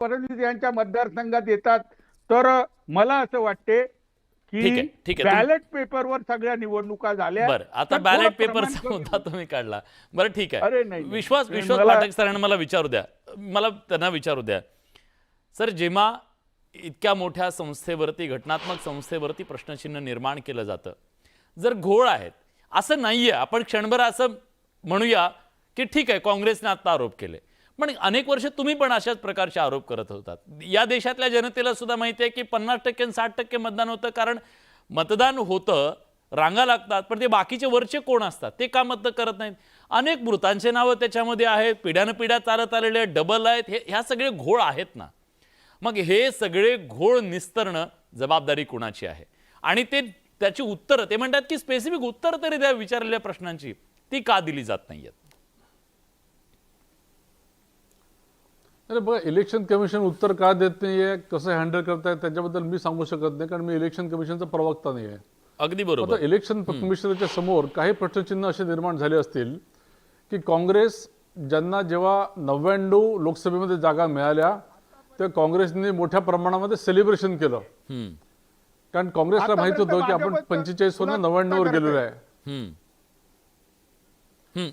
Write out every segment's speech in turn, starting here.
फडणवीस यांच्या मतदारसंघात येतात तर मला असं वाटते ठीक आहे, की ठीक आहे. बॅलेट पेपरवर सगळ्या निवडणुका झाल्या. बरं, आता तर बॅलेट थोडं पेपरचा प्रमाण मुद्दा तुम्ही काढला. बरं ठीक अरे आहे. नाही, नाही. विश्वास मला- पाठक सरांना मला विचारू द्या. मला त्यांना विचारू द्या. सर, जेव्हा इतक्या मोठ्या संस्थेवरती, घटनात्मक संस्थेवरती प्रश्नचिन्ह निर्माण केलं जातं, जर घोळ आहेत असं नाहीये, आपण क्षणभर असं म्हणूया की ठीक आहे काँग्रेसने आता आरोप केले, पण अनेक वर्ष तुम्ही पण अशाच प्रकारचे आरोप करत होतात. या देशातल्या जनतेला सुद्धा माहिती आहे की 50% आणि 60% मतदान होतं, कारण मतदान होतं, रांगा लागतात, पण ते बाकीचे वरचे कोण असतात ते का मत करत नाहीत. अनेक मृतांचे नावं त्याच्यामध्ये आहेत, पिढ्यानपिढ्या चालत आलेले आहेत, डबल आहेत, ह्या सगळे घोळ आहेत ना. मग हे सगळे घोळ निस्तरणं जबाबदारी कुणाची आहे? आणि ते त्याची उत्तरं, ते म्हणतात की स्पेसिफिक उत्तर तरी द्या विचारलेल्या प्रश्नांची, ती का दिली जात नाहीयेत? अरे बघा, इलेक्शन कमिशन उत्तर का देत नाहीये, कसं हँडल करतायत त्याच्याबद्दल मी सांगू शकत नाही, कारण मी इलेक्शन कमिशनचा प्रवक्ता नाही आहे. अगदी बरोबर. आता इलेक्शन कमिशनच्या समोर काही प्रश्नचिन्ह असे निर्माण झाले असतील की काँग्रेस ज्यांना जेव्हा 99 लोकसभेमध्ये जागा मिळाल्या तेव्हा काँग्रेसने मोठ्या प्रमाणामध्ये सेलिब्रेशन केलं, कारण काँग्रेसला माहित होतं की आपण 45 वरून 99 वर गेलेलो आहे.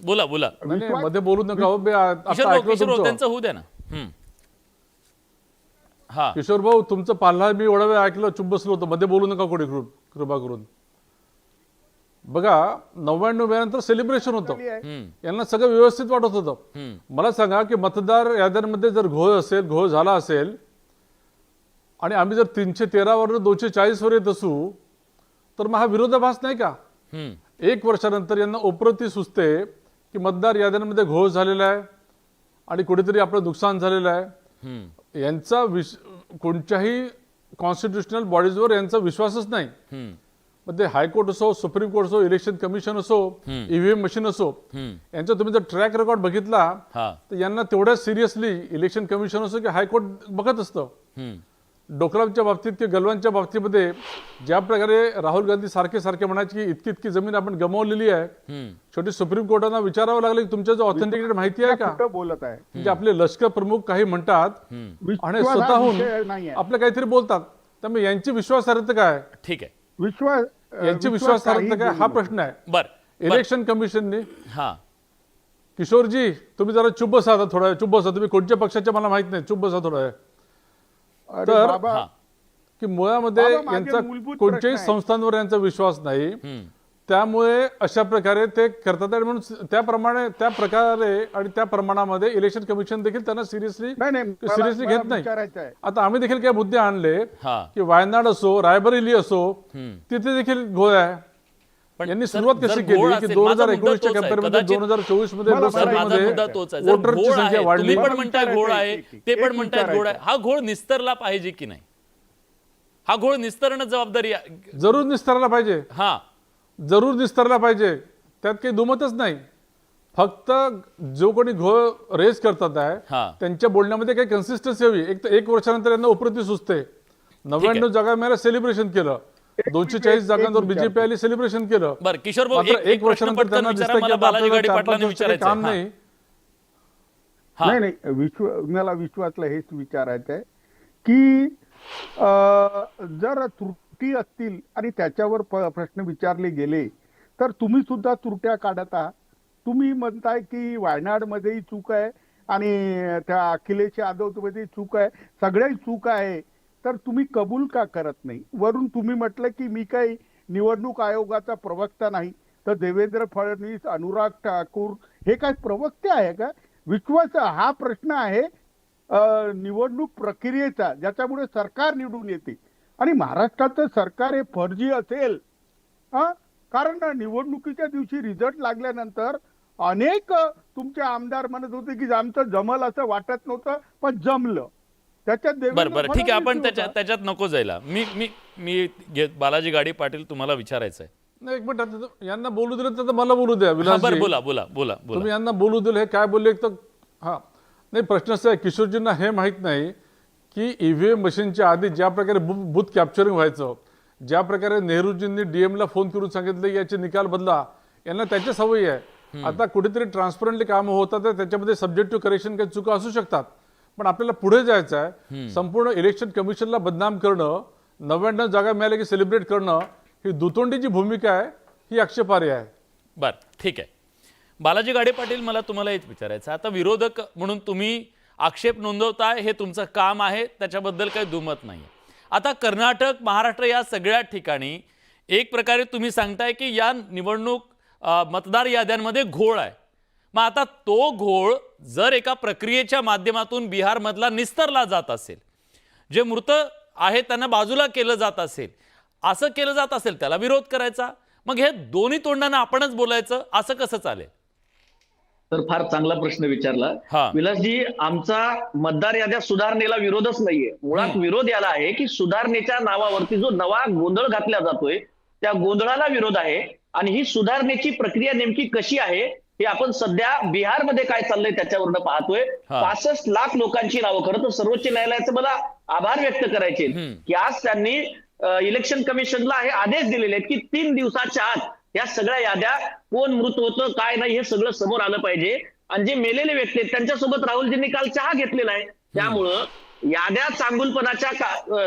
बोला बोला. नाही, मध्ये बोलू नका हो, आता ऐकलं तुमचं. त्यांचं होऊ द्या ना. हा, किशोर भाऊ, तुमचं पाल्हा मी एवढा वेळ ऐकलं, चुप बसलो होतो, मध्ये बोलू नका कोणी कृपा करून. बघा, 99 वेळानंतर सेलिब्रेशन होतं, यांना सगळं व्यवस्थित वाटत होतं. मला सांगा की मतदार याद्यांमध्ये जर घोळ झाला असेल आणि आम्ही जर 313 वरून 240 वर येत असू तर मग हा विरोधाभास नाही का? 1 वर्षानंतर यांना ओप्रती सुचते की मतदार याद्यांमध्ये घोळ झालेला आहे आणि कुठेतरी आपलं नुकसान झालेलं आहे. यांचा कोणत्याही कॉन्स्टिट्युशनल बॉडीजवर यांचा विश्वासच नाही. मग ते हायकोर्ट असो, सुप्रीम कोर्ट असो, इलेक्शन कमिशन असो, ईव्हीएम मशीन असो, यांचा तुम्ही जर ट्रॅक रेकॉर्ड बघितला तर यांना तेवढ्या सिरियसली इलेक्शन कमिशन असो की हायकोर्ट बघत असतं. डोकलामच्या बाबतीत किंवा गलवानच्या बाबतीमध्ये ज्या प्रकारे राहुल गांधी सारखे म्हणायचे की इतकी इतकी जमीन आपण गमावलेली आहे, शेवटी सुप्रीम कोर्टानं विचारावं लागलं की तुमच्या जो ऑथेंटिकेटेड माहिती आहे का? बोलत आहे म्हणजे आपले लष्कर प्रमुख काही म्हणतात आणि स्वतःहून आपलं काहीतरी बोलतात, त्यामुळे यांची विश्वासार्हता काय? ठीक आहे. यांची विश्वासार्हता काय हा प्रश्न आहे. बरं, इलेक्शन कमिशनने हा, किशोरजी तुम्ही जरा चुप बसा, आता थोडा चुप बसा, तुम्ही कोणत्या पक्षाचे मला माहित नाही, चुप बसा थोडा. तर की मुळामध्ये यांचा कोणत्याही संस्थांवर यांचा विश्वास नाही, त्यामुळे अशा प्रकारे ते करतात. आणि म्हणून त्या प्रकारे आणि त्या प्रमाणामध्ये इलेक्शन कमिशन देखील त्यांना सिरियसली घेत नाही. आता आम्ही देखील काही मुद्दे आणले की वायनाड असो, रायबरेली असो, तिथे देखील घोळ आहे. यांनी सुरुवात कशी केली की 2019च्या कंपेअरमध्ये 2024 मध्ये लोकसभेमध्ये वोटरची संख्या वाढली. तुम्ही पण म्हणताय घोळ आहे, ते पण म्हणतायत घोळ आहे. हा घोळ निस्तरला पाहिजे की नाही? हा घोळ निस्तरणं जबाबदारी जरूर निस्तरला पाहिजे. हा, जरूर निस्तरला पाहिजे, त्यात काही दुमतच नाही. फक्त जो कोणी घोळ रेस करतात आहे त्यांच्या बोलण्यामध्ये काही कन्सिस्टन्सी हवी. एक तर 1 वर्षानंतर यांना ओप्रती सुचते. 99 जागा मिळायला सेलिब्रेशन केलं, 240 जागांवर बीजेपी आली, सेलिब्रेशन केलं. बरं किशोर भाऊ, एक वर्षानंतर त्यांना दिसतं की बालाजी गाडी पाटलांनी विचारायचं काम नाही. मला विश्वासला हेच विचारायचं आहे की जर त्रुटी असतील आणि त्याच्यावर प्रश्न विचारले गेले तर तुम्ही सुद्धा त्रुट्या काढत आहात. तुम्ही म्हणताय की वायनाडमध्येही चूक आहे आणि त्या अखिलेश यादव मध्ये चूक आहे, सगळ्याही चूक आहे, तर तुम्ही कबूल का करत नाही? वरून तुम्ही म्हटलं की मी काही निवडणूक आयोगाचा प्रवक्ता नाही, तर देवेंद्र फडणवीस, अनुराग ठाकूर हे काय प्रवक्ते आहे का? विश्वास हा प्रश्न आहे निवडणूक प्रक्रियेचा, ज्याच्यामुळे सरकार निवडून येते. आणि महाराष्ट्राचं सरकार हे फर्जी असेल, कारण निवडणुकीच्या दिवशी रिझल्ट लागल्यानंतर अनेक तुमचे आमदार म्हणत होते की आमचं जमल असं वाटत नव्हतं, पण जमलं. त्याच्यात बरं ठीक आहे, आपण त्याच्यात नको जायला. मी बालाजी गाडी पाटील तुम्हाला विचारायचं आहे. नाही, एक मिनिट, यांना बोलू दिलं तर मला बोलू द्या. बरं, बोला. तुम्ही यांना बोलू दिलं, हे काय बोलले तर हा नाही. प्रश्न असा आहे, किशोरजींना हे माहित नाही की ईव्हीएम मशीनच्या आधी ज्या प्रकारे बूथ कॅप्चरिंग व्हायचं, ज्या प्रकारे नेहरूजींनी डीएमला फोन करून सांगितलं की याचे निकाल बदला, यांना त्याच्या सवयी आहे. आता कुठेतरी ट्रान्सपरंटली कामं होतात, त्याच्यामध्ये सब्जेक्टिव्ह करेक्शन काही चुका असू शकतात, पण आपल्याला पुढे जायचं आहे. संपूर्ण इलेक्शन कमिशनला बदनाम करणं, 99 जागा मिळाल्या की सेलिब्रेट करणं, ही दुतोंडीची भूमिका आहे, ही आक्षेपार्ह आहे. बरं, ठीक आहे. बालाजी गाडे पाटील, मला तुम्हाला हेच विचारायचं आहे. आता विरोधक म्हणून तुम्ही आक्षेप नोंदवताय, हे तुमचं काम आहे, त्याच्याबद्दल काही दुमत नाही. आता कर्नाटक, महाराष्ट्र या सगळ्या ठिकाणी एक प्रकारे तुम्ही सांगताय की या निवडणूक मतदार याद्यांमध्ये घोळ आहे. मग आता तो घोळ जर एका प्रक्रियेच्या माध्यमातून बिहारमधला निस्तरला जात असेल, जे मृत आहेत त्यांना बाजूला केलं जात असेल, असं केलं जात असेल, त्याला विरोध करायचा. मग हे दोन्ही तोंडानं आपणच बोलायचं, असं कसं चालेल? तर फार चांगला प्रश्न विचारला हा. विलासजी. आमचा मतदार याद्या सुधारणेला विरोधच नाहीये. मुळात विरोध याला आहे की सुधारणेच्या नावावरती जो नवा गोंधळ घातला जातोय त्या गोंधळाला विरोध आहे. आणि ही सुधारणेची प्रक्रिया नेमकी कशी आहे हे आपण सध्या बिहारमध्ये काय चाललंय त्याच्यावरनं पाहतोय. हा. 65 लाख लोकांची नावं, खरं तर सर्वोच्च न्यायालयाचं मला आभार व्यक्त करायचे की आज त्यांनी इलेक्शन कमिशनला हे आदेश दिलेले आहेत की 3 दिवसाच्या आत या सगळ्या याद्या, कोण मृत होतं काय नाही हे सगळं समोर आलं पाहिजे. आणि जे मेलेले व्यक्ती आहेत त्यांच्यासोबत राहुलजींनी काल चहा घेतलेला आहे. त्यामुळं याद्या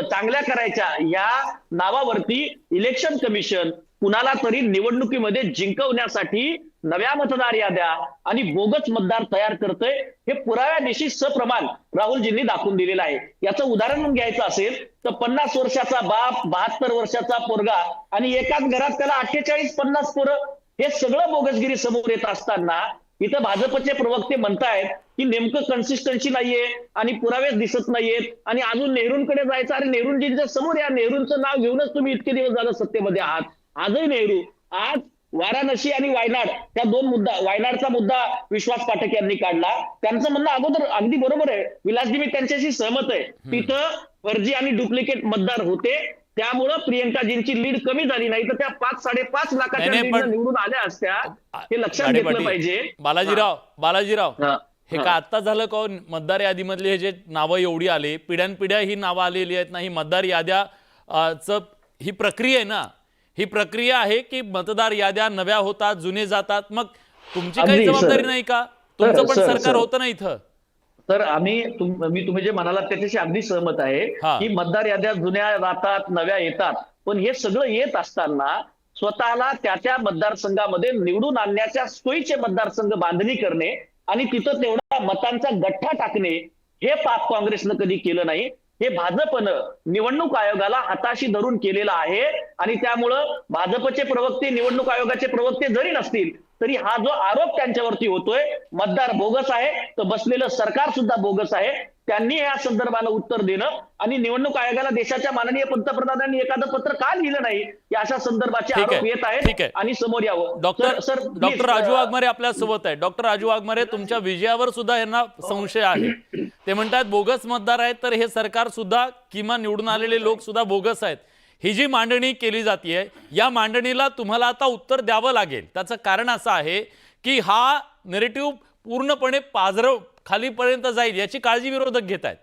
चांगल्या करायच्या या नावावरती इलेक्शन कमिशन कुणाला तरी निवडणुकीमध्ये जिंकवण्यासाठी नव्या मतदार याद्या आणि बोगस मतदार तयार करतोय, हे पुराव्यानिशी सप्रमाण राहुलजींनी दाखवून दिलेलं आहे. याचं उदाहरण घ्यायचं असेल तर 50 वर्षाचा बाप, 72 वर्षाचा पोरगा आणि एकाच घरात त्याला 48-50 पोरं, हे सगळं बोगसगिरी समोर येत असताना इथं भाजपचे प्रवक्ते म्हणतायत की नेमकं कन्सिस्टन्सी नाहीये आणि पुरावेच दिसत नाहीयेत आणि अजून नेहरूंकडे जायचं. अरे नेहरूंजींच्या समोर या, नेहरूंचं नाव घेऊनच तुम्ही इतके दिवस झालं सत्तेमध्ये आहात. आजही नेहरू, आज वाराणसी आणि वायनाड त्या 2 मुद्दा, वायनाडचा मुद्दा विश्वास पाठक यांनी काढला. त्यांचं म्हणणं अगोदर अगदी बरोबर आहे विलासजी, मी त्यांच्याशी सहमत आहे. तिथं फर्जी आणि डुप्लिकेट मतदार होते, त्यामुळं प्रियंकाजींची लीड कमी झाली, नाही तर त्या 5-5.5 लाखाच्या लीडनं निवडून आल्या असत्या. हे लक्षात घेतलं पाहिजे. बालाजीराव, हा. हे का आता झालं का मतदार यादीमधले हे जे नावं एवढी आली, पिढ्यानपिढ्या ही नावं आलेली आहेत ना, ही मतदार याद्या ही प्रक्रिया आहे ना, ही प्रक्रिया आहे की मतदार याद्या नव्या होतात, जुने जातात. मग तुमची काही जबाबदारी नाही का? तुमचं पण सरकार होतं ना इथं. तर मी तुम्ही जे म्हणालात त्याच्याशी अगदी सहमत आहे की मतदार याद्या जुन्या जातात, नव्या येतात. पण हे सगळं येत असताना स्वतःला त्या मतदारसंघामध्ये निवडून आणण्याच्या सोयीचे मतदारसंघ बांधणी करणे आणि तिथं तेवढा मतांचा गठ्ठा टाकणे, हे पाप काँग्रेसनं कधी केलं नाही. हे भाजपनं निवडणूक आयोगाला हाताशी धरून केलेलं आहे. आणि त्यामुळं भाजपचे प्रवक्ते, निवडणूक आयोगाचे प्रवक्ते जरी नसतील तरी हा जो आरोप त्यांच्यावरती होतोय मतदार बोगस आहे, तर बसलेलं सरकार सुद्धा बोगस आहे. त्यांनी या संदर्भानं उत्तर देणं आणि निवडणूक आयोगाला देशाच्या माननीय पंतप्रधानांनी एखादं पत्र का लिहिलं नाही, या अशा संदर्भाचे आरोप येत आहेत आणि समोर यावं. डॉक्टर राजू वाघमारे आपल्या सोबत आहे. डॉक्टर राजू वाघमारे, तुमच्या विजयावर सुद्धा यांना संशय आहे. ते म्हणतात बोगस मतदार आहेत, तर हे सरकार सुद्धा किमान निवडून आलेले लोक सुद्धा बोगस आहेत. ही जी मांडणी केली जाते, या मांडणीला तुम्हाला आता उत्तर द्यावं लागेल. त्याचं कारण असं आहे की हा नेरेटिव्ह पूर्णपणे खालीपर्यंत जाईल याची काळजी विरोधक घेत आहेत.